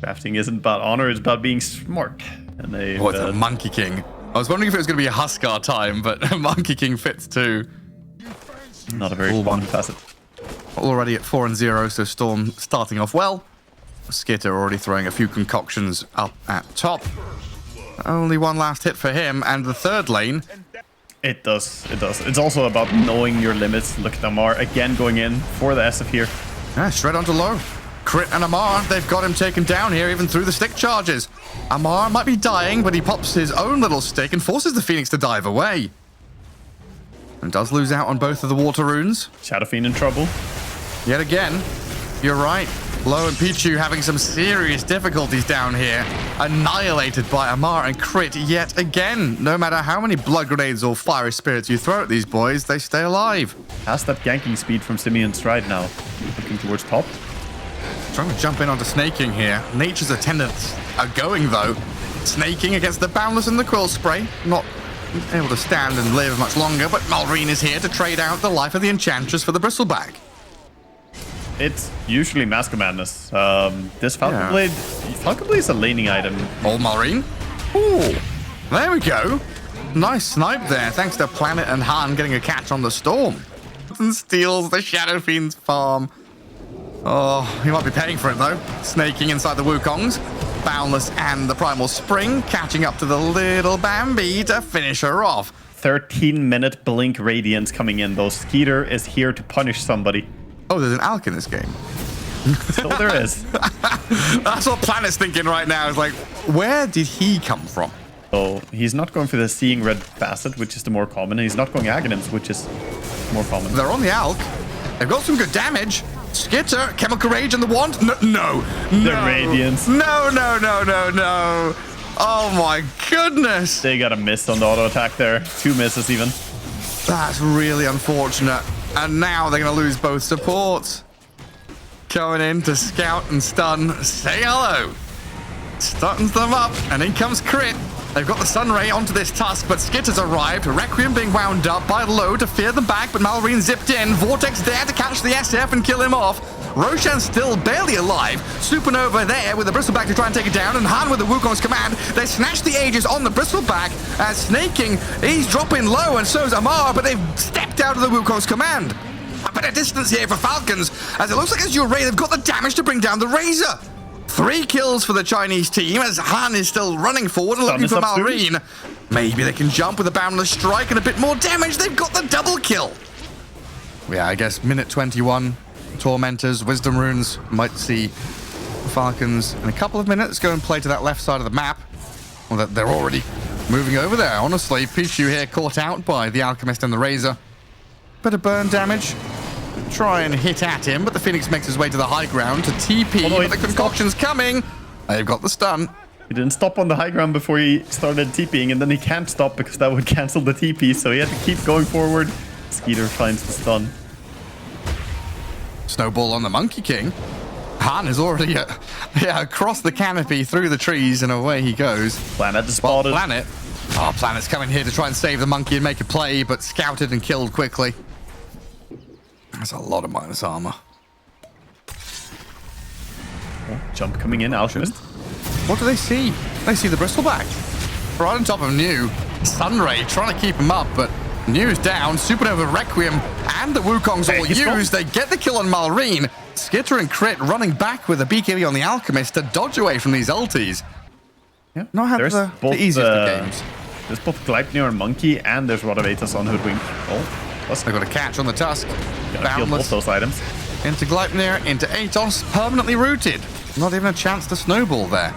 Crafting isn't about honor, it's about being smart. And they. Oh, it's a Monkey King. I was wondering if it was going to be a Huskar time, but Monkey King fits too. Not a very common facet. Already at 4-0, so Storm starting off well. Skitter already throwing a few concoctions up at top. Only one last hit for him, and the third lane. It does. It's also about knowing your limits. Look at Amar again going in for the SF here. Yeah, straight onto low. Crit and Amar, they've got him taken down here, even through the stick charges. Amar might be dying, but he pops his own little stick and forces the Phoenix to dive away. And does lose out on both of the water runes. Shadow Fiend in trouble. Yet again, you're right. Low and Pichu having some serious difficulties down here. Annihilated by Amar and Crit yet again. No matter how many blood grenades or fiery spirits you throw at these boys, they stay alive. Has that ganking speed from Simeon Stride now. Looking towards top. Trying to jump in onto Snaking here. Nature's attendants are going though. Snaking against the Boundless and the Quill Spray. Not able to stand and live much longer, but Malrine is here to trade out the life of the Enchantress for the Bristleback. It's usually Mask of Madness. This Falcon Blade is a laning item. Old Malrine. Ooh, there we go. Nice snipe there, thanks to Planet and Han getting a catch on the Storm. And steals the Shadow Fiend's farm. Oh, he might be paying for it though. Snaking inside the Wukongs. Boundless and the Primal Spring catching up to the little Bambi to finish her off. 13-minute Blink Radiance coming in though. Skeeter is here to punish somebody. Oh, there's an Alk in this game. So there is. That's what Planet's thinking right now. Is like, where did he come from? So he's not going for the Seeing Red facet, which is the more common. And he's not going Aghanim's, which is more common. They're on the Alk. They've got some good damage. Skitter, Chemical Rage and the Wand. No. The Radiance. No. Oh my goodness. They got a miss on the auto attack there. 2 misses even. That's really unfortunate. And now they're going to lose both supports. Going in to scout and stun. Say hello. Stuns them up. And in comes Crit. They've got the Sunray onto this Tusk, but Skitter's arrived. Requiem being wound up by Low to fear them back, but Malrine zipped in. Vortex there to catch the SF and kill him off. Roshan's still barely alive. Supernova there with the Bristleback to try and take it down, and Han with the Wukong's command. They snatch the Aegis on the Bristleback as Snaking, he's dropping low, and so's Amar, but they've stepped out of the Wukong's command. A bit of distance here for Falcons, as it looks like AZURE, they've got the damage to bring down the Razor. 3 kills for the Chinese team as Han is still running forward and looking for Malrine. Maybe they can jump with a Boundless Strike and a bit more damage. They've got the double kill. Yeah, I guess minute 21. Tormentors, Wisdom Runes might see Falcons in a couple of minutes go and play to that left side of the map. Well, they're already moving over there, honestly. Pichu here caught out by the Alchemist and the Razor. Bit of burn damage. Try and hit at him, but the Phoenix makes his way to the high ground to TP, but the concoction's coming. They've got the stun. He didn't stop on the high ground before he started TPing, and then he can't stop because that would cancel the TP, so he had to keep going forward. Skeeter finds the stun. Snowball on the Monkey King. Han is already across the canopy, through the trees, and away he goes. Planet is spotted. Planet. Oh, Planet's coming here to try and save the monkey and make a play, but scouted and killed quickly. That's a lot of minus armor. Oh, jump coming in, Alchemist. What do they see? They see the Bristleback. Right on top of New. Sunray trying to keep him up, but New's down. Supernova Requiem and the Wukong's all used. They get the kill on Malrine. Skitter and Crit running back with a BKB on the Alchemist to dodge away from these ultis. Yeah, not had the easiest of games. There's both Gleipnir on Monkey and there's Rodavetus on Hoodwink. Oh. They've got a catch on the Tusk. Gotta kill both those items. Into Gleipnir, into Atos, permanently rooted. Not even a chance to snowball there.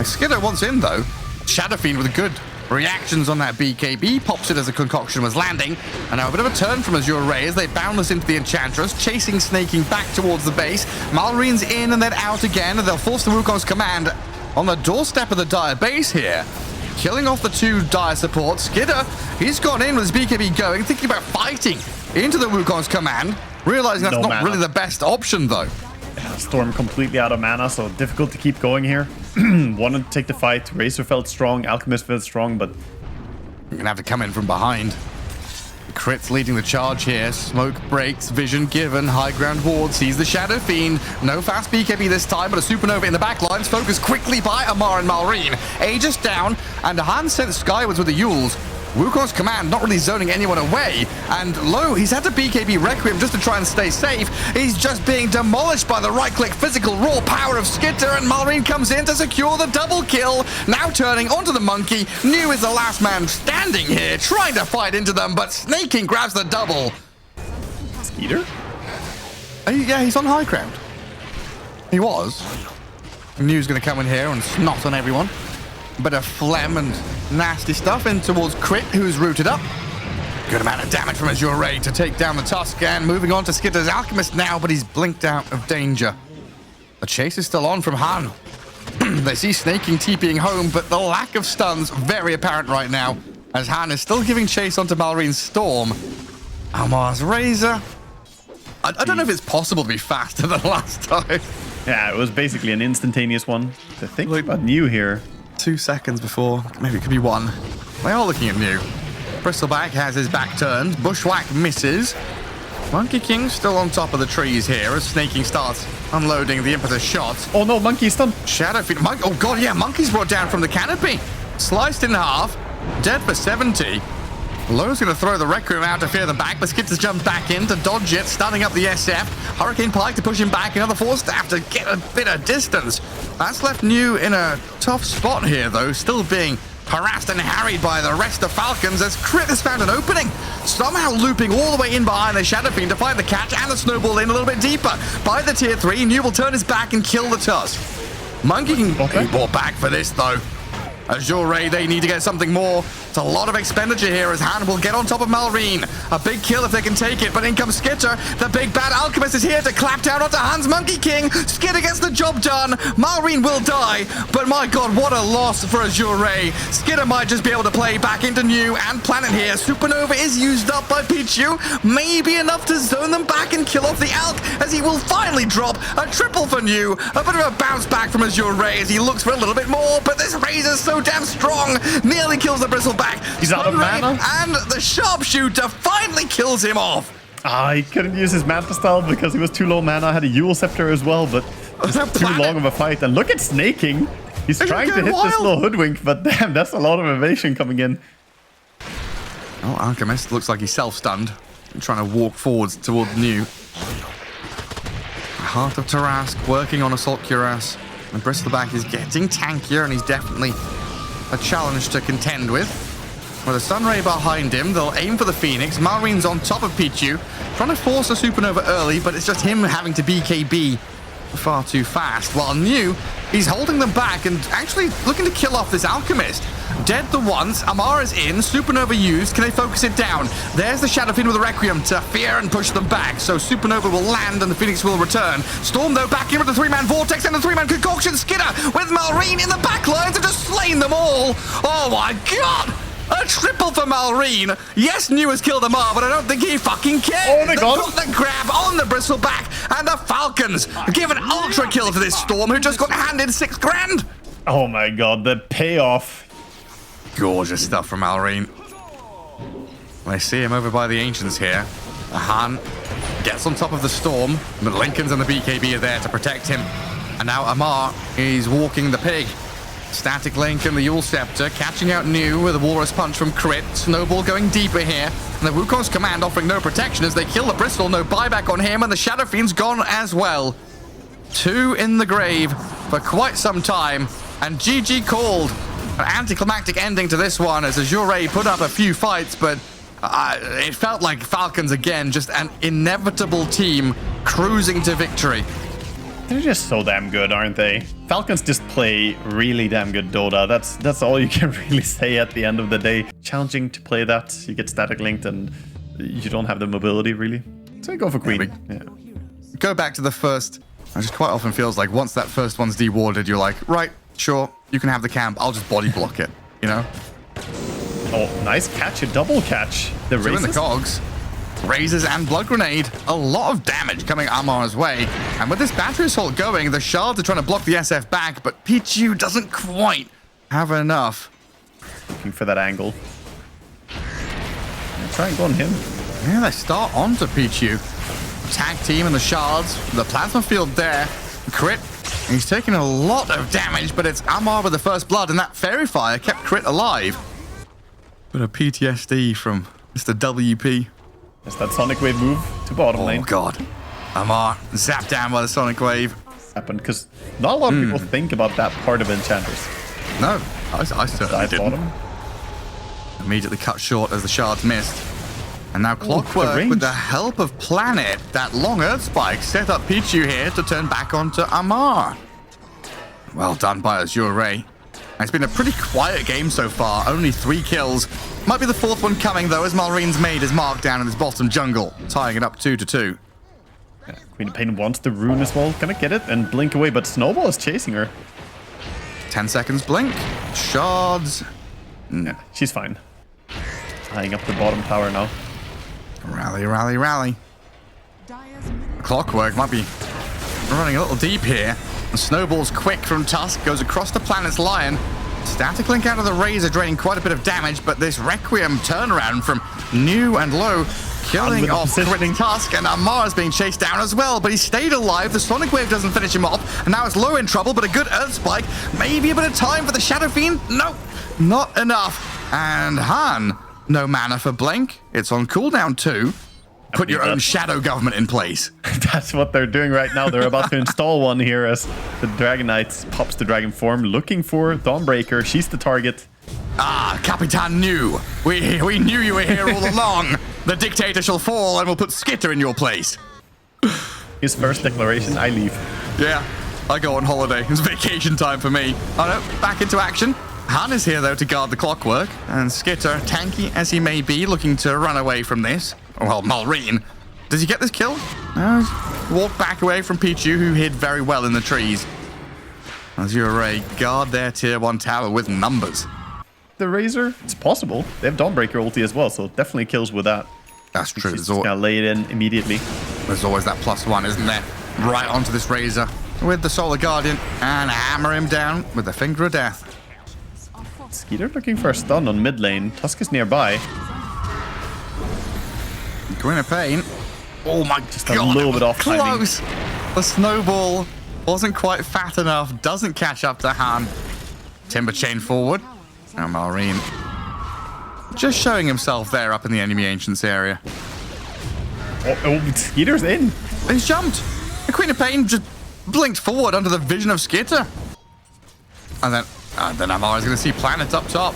Skitter wants in though. Shadow Fiend with good reactions on that BKB. Pops it as a concoction was landing. And now a bit of a turn from AZURE as they Boundless into the Enchantress, chasing Snaking back towards the base. Malrine's in and then out again, and they'll force the Wukong's command on the doorstep of the Dire base here. Killing off the 2 Dire supports. Skitter, he's gone in with his BKB going, thinking about fighting into the Wukong's command, realizing that's not really the best option though. Yeah, Storm completely out of mana, so difficult to keep going here. Wanted to take the fight. Razor felt strong, Alchemist felt strong, but you're gonna have to come in from behind. Crit's leading the charge here. Smoke breaks, vision given, high ground ward, sees the Shadow Fiend. No fast BKB this time, but a supernova in the back lines. Focused quickly by Amar and Malrine. Aegis down, and Han sent skywards with the Yules. Wukong's command not really zoning anyone away, and Low, he's had to BKB Requiem just to try and stay safe. He's just being demolished by the right-click physical raw power of Skitter, and Malrine comes in to secure the double kill. Now turning onto the monkey. New is the last man standing here, trying to fight into them, but Snaking grabs the double. Skeeter? Yeah, he's on high ground. He was. New's going to come in here and snot on everyone. Bit of phlegm and nasty stuff in towards Crit, who's rooted up. Good amount of damage from AZURE to take down the Tusk, and moving on to Skitter's Alchemist now, but he's blinked out of danger. The chase is still on from Han. They see Snaking TPing home, but the lack of stuns very apparent right now, as Han is still giving chase onto Malrine's Storm. Amar's Razor. I don't know if it's possible to be faster than last time. Yeah, it was basically an instantaneous one. To think about New here. 2 seconds before, maybe it could be 1. They are looking at New. Bristleback has his back turned. Bushwhack misses. Monkey King still on top of the trees here as Snaking starts unloading the impetus shots. Oh no, Monkey's stunned. Shadow Fiend. Oh god, yeah, Monkey's brought down from the canopy. Sliced in half. Dead for 70. Low's going to throw the Requiem out to fear the back, but Skitters jumps back in to dodge it, stunning up the SF. Hurricane Pike to push him back, another Force Staff to get a bit of distance. That's left New in a tough spot here, though, still being harassed and harried by the rest of Falcons as Crit has found an opening. Somehow looping all the way in behind the Shadow Fiend to find the catch and the snowball in a little bit deeper. By the tier 3, New will turn his back and kill the Tusk. Monkey can be brought back for this, though. AZURE, they need to get something more. It's a lot of expenditure here as Han will get on top of Malrine. A big kill if they can take it, but in comes Skitter. The big bad Alchemist is here to clap down onto Han's Monkey King. Skitter gets the job done. Malrine will die, but my god, what a loss for AZURE. Skitter might just be able to play back into New and Planet here. Supernova is used up by Pichu. Maybe enough to zone them back and kill off the Alk as he will finally drop a triple for New. A bit of a bounce back from AZURE as he looks for a little bit more, but this Razor's so damn strong. Nearly kills the Bristleback. He's out of mana. And the Sharpshooter finally kills him off. He couldn't use his Manta style because he was too low mana. Had a Yule Scepter as well, but it's too long of a fight. And look at Snaking. He's trying to hit this little hoodwink, but damn, that's a lot of evasion coming in. Oh, Alchemist looks like he's self-stunned. Trying to walk forwards toward New. Heart of Tarask working on Assault Cuirass. And Bristleback is getting tankier, and he's definitely a challenge to contend with. With a Sunray behind him, they'll aim for the Phoenix. Malrine's on top of Pichu, trying to force a Supernova early, but it's just him having to BKB far too fast. While New, he's holding them back and actually looking to kill off this Alchemist. Dead the once, Amara's in, Supernova used, can they focus it down? There's the Shadow Fiend with the Requiem to fear and push them back, so Supernova will land and the Phoenix will return. Storm though back in with the 3-man Vortex and the 3-man Concoction. Skitter with Malrine in the back lines have just slain them all. Oh my god! A triple for Malrine. Yes, New has killed Amar, but I don't think he fucking cares. Oh my god. Got the grab on the Bristleback, and the Falcons give an ultra kill to this Storm who just got handed 6 grand. Oh my god, the payoff. Gorgeous stuff from Malrine. I see him over by the Ancients here. Han gets on top of the Storm, but Lincolns and the BKB are there to protect him. And now Amar is walking the pig. Static Link and the Yule Scepter catching out New with a Walrus Punch from Crit. Snowball going deeper here. And the Wukong's command offering no protection as they kill the Bristol. No buyback on him, and the Shadow Fiend's gone as well. 2 in the grave for quite some time. And GG called. An anticlimactic ending to this one as AZURE put up a few fights, but it felt like Falcons again, just an inevitable team cruising to victory. They're just so damn good, aren't they? Falcons just play really damn good Dota. That's all you can really say at the end of the day. Challenging to play that. You get static linked and you don't have the mobility really. So I go for Queen. Yeah. Go back to the first. It just quite often feels like once that first one's dewarded, you're like, right, sure, you can have the camp. I'll just body block it, you know? Oh, nice catch. A double catch. The Two in the cogs. Razors and Blood Grenade. A lot of damage coming Amar's way. And with this battery assault going, the shards are trying to block the SF back, but Pichu doesn't quite have enough. Looking for that angle. try and go on him. Yeah, they start onto Pichu. Tag team and the shards. The plasma field there. Crit. He's taking a lot of damage, but it's Amar with the first blood, and that fairy fire kept Crit alive. But a PTSD from Mr. WP. It's that Sonic Wave move to bottom lane. Oh, God. Amar zapped down by the Sonic Wave. Happened because not a lot of people think about that part of Enchantress. No, I certainly Dive didn't. bottom. Immediately cut short as the shards missed. And now Clockwork, with the help of Planet, that long Earth Spike set up Pichu here to turn back onto Amar. Well done by Azure. It's been a pretty quiet game so far, only 3 kills. Might be the 4th one coming though, as Malreen's made his mark down in his bottom jungle, tying it up 2-2. Yeah, Queen of Pain wants the rune as well. Gonna get it and blink away, but Snowball is chasing her. 10 seconds blink. Shards. Yeah, she's fine. Tying up the bottom tower now. Rally, rally, rally. Clockwork might be running a little deep here. The Snowball's quick from Tusk, goes across the Planet's Lion. Static Link out of the Razor, draining quite a bit of damage, but this Requiem turnaround from New and Low, killing off Crit Tusk, and Amar's being chased down as well, but he stayed alive. The Sonic Wave doesn't finish him off, and now it's Low in trouble, but a good Earth Spike. Maybe a bit of time for the Shadow Fiend? Nope, not enough. And Han, no mana for Blink. It's on cooldown too. Put your own shadow government in place. That's what they're doing right now. They're about to install one here as the Dragon Knight pops the dragon form, looking for Dawnbreaker. She's the target. Ah, Capitan New. We knew you were here all along. The dictator shall fall and we'll put Skitter in your place. His first declaration, I leave. Yeah, I go on holiday. It's vacation time for me. Oh no, back into action. Han is here though to guard the Clockwork, and Skitter, tanky as he may be, looking to run away from this. Well, Malreen. Does he get this kill? No, walk back away from Pichu, who hid very well in the trees. Azure guard their tier 1 tower with numbers. The Razor, it's possible. They have Dawnbreaker ulti as well, so definitely kills with that. That's true. She's just gonna lay it in immediately. There's always that +1, isn't there? Right onto this Razor with the Solar Guardian and hammer him down with the Finger of Death. Skeeter looking for a stun on mid lane. Tusk is nearby. Queen of Pain. Oh my Just God. a little bit off Close. The Snowball wasn't quite fat enough. Doesn't catch up to Han. Timber chain forward. Now Malreen. Just showing himself there up in the enemy ancients area. Oh, Skeeter's in. He's jumped. The Queen of Pain just blinked forward under the vision of Skitter. And then Amar's going to see Planet up top.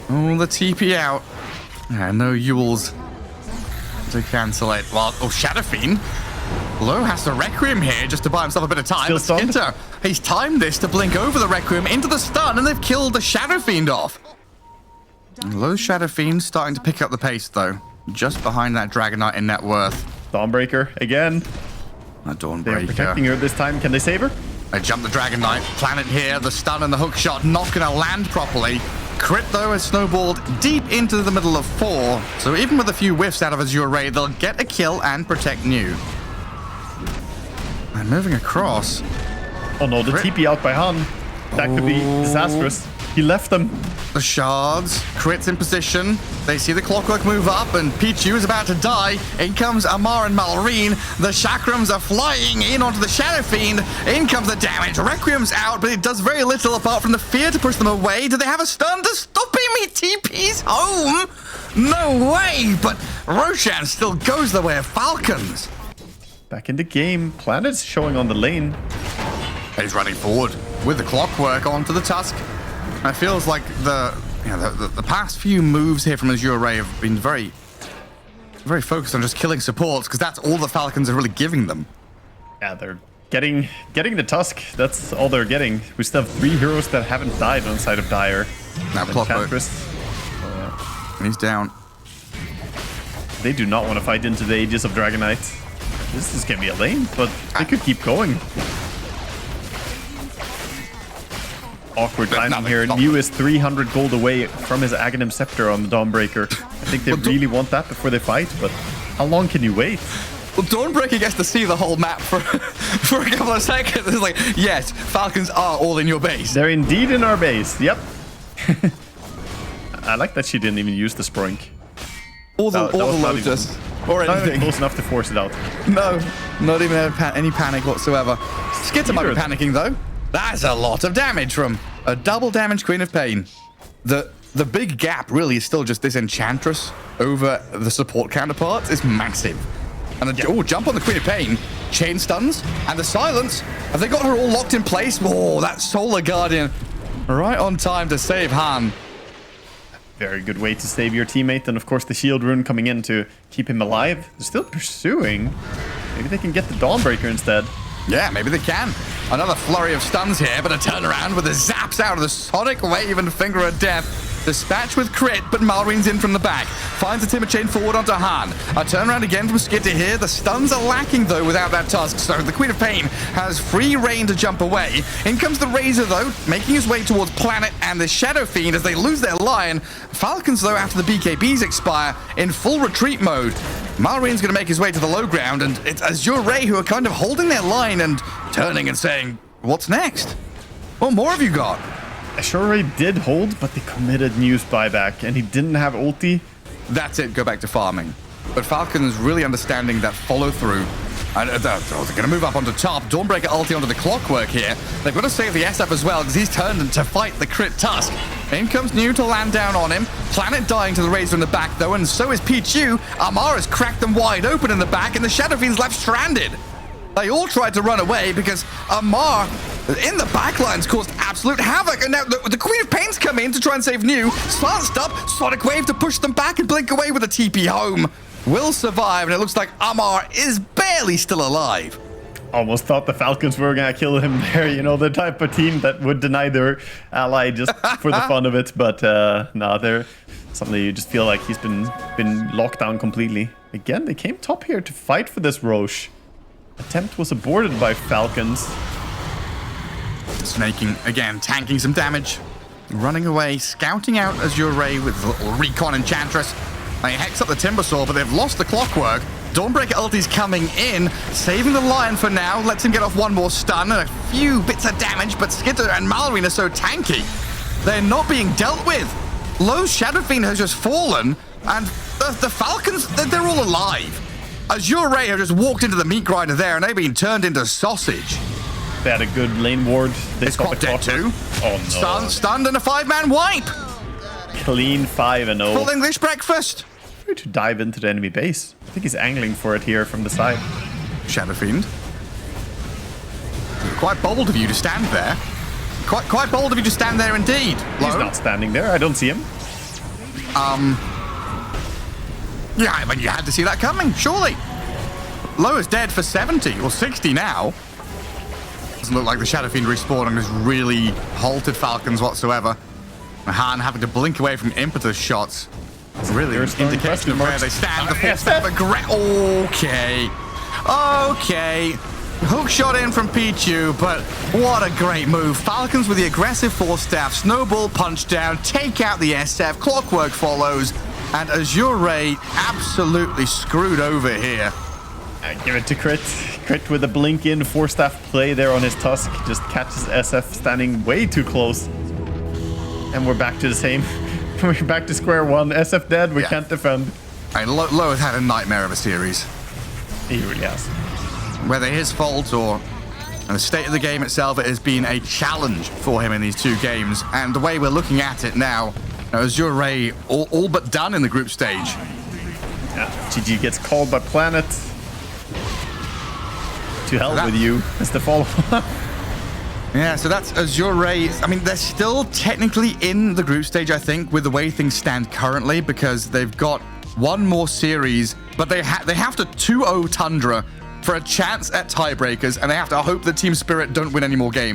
Oh, the TP out. Yeah, no Yules to cancel it. Well, Shadow Fiend. Low has the Requiem here just to buy himself a bit of time. But Skitter, he's timed this to blink over the Requiem into the stun, and they've killed the Shadow Fiend off. Low Shadow Fiend starting to pick up the pace, though. Just behind that Dragon Knight in net worth. Dawnbreaker again. A Dawnbreaker. They're protecting her this time. Can they save her? They jump the Dragon Knight. Planet here. The stun and the hook shot not going to land properly. Crit, though, is snowballed deep into the middle of 4. So even with a few whiffs out of Azure, they'll get a kill and protect New. And moving across. Oh no, the TP out by Han. That could be disastrous. He left them. The shards. Crit's in position. They see the Clockwork move up, and Pichu is about to die. In comes Amar and Malreen. The Chakrams are flying in onto the Shadow Fiend. In comes the damage. Requiem's out, but it does very little apart from the fear to push them away. Do they have a stun to stop him? He TP's home. No way, but Roshan still goes the way of Falcons. Back in the game. Planet's showing on the lane. He's running forward with the Clockwork onto the Tusk. It feels like the past few moves here from Azure have been very focused on just killing supports, because that's all the Falcons are really giving them. Yeah, they're getting the Tusk. That's all they're getting. We still have 3 heroes that haven't died on the side of Dire. Now Clockwork. And he's down. They do not want to fight into the Aegis of Dragon Knight. This is gonna be a lane, but they could keep going. Awkward timing here. New is 300 gold away from his Aghanim Scepter on the Dawnbreaker. I think they really want that before they fight, but how long can you wait? Well, Dawnbreaker gets to see the whole map for a couple of seconds. It's like, yes, Falcons are all in your base. They're indeed in our base. Yep. I like that she didn't even use the Sprink. Or the That was not Lotus. Or Not even anything. close enough to force it out. No, not even any panic whatsoever. Skitter might be panicking, though. That's a lot of damage from a double damage Queen of Pain. The big gap really is still just this Enchantress over the support counterparts is massive. And jump on the Queen of Pain. Chain stuns. And the silence. Have they got her all locked in place? Oh, that Solar Guardian. Right on time to save Han. Very good way to save your teammate. And of course, the shield rune coming in to keep him alive. They're still pursuing. Maybe they can get the Dawnbreaker instead. Yeah, maybe they can. Another flurry of stuns here, but a turnaround with the zaps out of the Sonic Wave and Finger of Death. Dispatch with crit, but Malreen's in from the back. Finds the Timber Chain forward onto Han. A turnaround again from Skitter here. The stuns are lacking, though, without that tusk. So the Queen of Pain has free reign to jump away. In comes the Razor, though, making his way towards Planet and the Shadow Fiend as they lose their Lion. Falcons, though, after the BKBs expire, in full retreat mode. Malreen's going to make his way to the low ground, and it's AZURE who are kind of holding their line and turning and saying, what's next? What more have you got? AZURE did hold, but they committed News buyback, and he didn't have ulti. That's it, go back to farming. But Falcons really understanding that follow through. And they're going to move up onto top. Dawnbreaker ulti onto the Clockwork here. They've got to save the SF as well, because he's turned to fight the crit Tusk. In comes New to land down on him. Planet dying to the Razor in the back, though, and so is Pichu. Amar has cracked them wide open in the back, and the Shadow Fiend's left stranded. They all tried to run away because Amar in the backlines caused absolute havoc. And now the Queen of Pain's come in to try and save New. Slanced up, Sonic Wave to push them back and blink away with a TP home. Will survive, and it looks like Amar is barely still alive. Almost thought the Falcons were gonna kill him there. You know, the type of team that would deny their ally just for the fun of it. But no, they're suddenly you just feel like he's been locked down completely. Again, they came top here to fight for this Roche. Attempt was aborted by Falcons. Snaking again, tanking some damage. Running away, scouting out AZURE with a little recon Enchantress. They hex up the Timbersaw, but they've lost the Clockwork. Dawnbreaker ulti's coming in, saving the Lion for now. Lets him get off one more stun and a few bits of damage, but Skitter and Malreen are so tanky. They're not being dealt with. Lowe's Shadow Fiend has just fallen, and the Falcons, they're all alive. AZURE have just walked into the meat grinder there, and they've been turned into sausage. They had a good lane ward. They It's Clock dead too. Oh no. Stunned and a 5-man wipe. Clean 5-0. Full English breakfast. To dive into the enemy base. I think he's angling for it here from the side. Shadow Fiend. Quite bold of you to stand there. Quite bold of you to stand there indeed. He's not standing there. I don't see him. Yeah, I mean, you had to see that coming, surely. Low is dead for 70 or 60 now. Doesn't look like the Shadow Fiend respawning has really halted Falcons whatsoever. Han having to blink away from impetus shots. Really indication of where they stand. The full step Okay. Okay. Hook shot in from Pichu, but what a great move. Falcons with the aggressive 4-staff, snowball punch down, take out the SF, Clockwork follows, and AZURE absolutely screwed over here. Give it to Crit. Crit with a blink in 4-staff play there on his Tusk. Just catches SF standing way too close. And we're back to the same. We're back to square one. SF dead. We can't defend. I mean, Lowe has had a nightmare of a series. He really has. Whether his fault or the state of the game itself, it has been a challenge for him in these 2 games. And the way we're looking at it now, AZURE all but done in the group stage. Yeah, GG gets called by Planet. To hell with you as the follow-up. Yeah, so that's AZURE. I mean, they're still technically in the group stage, I think, with the way things stand currently, because they've got one more series, but they have to 2-0 Tundra for a chance at tiebreakers, and they have to hope that Team Spirit don't win any more games.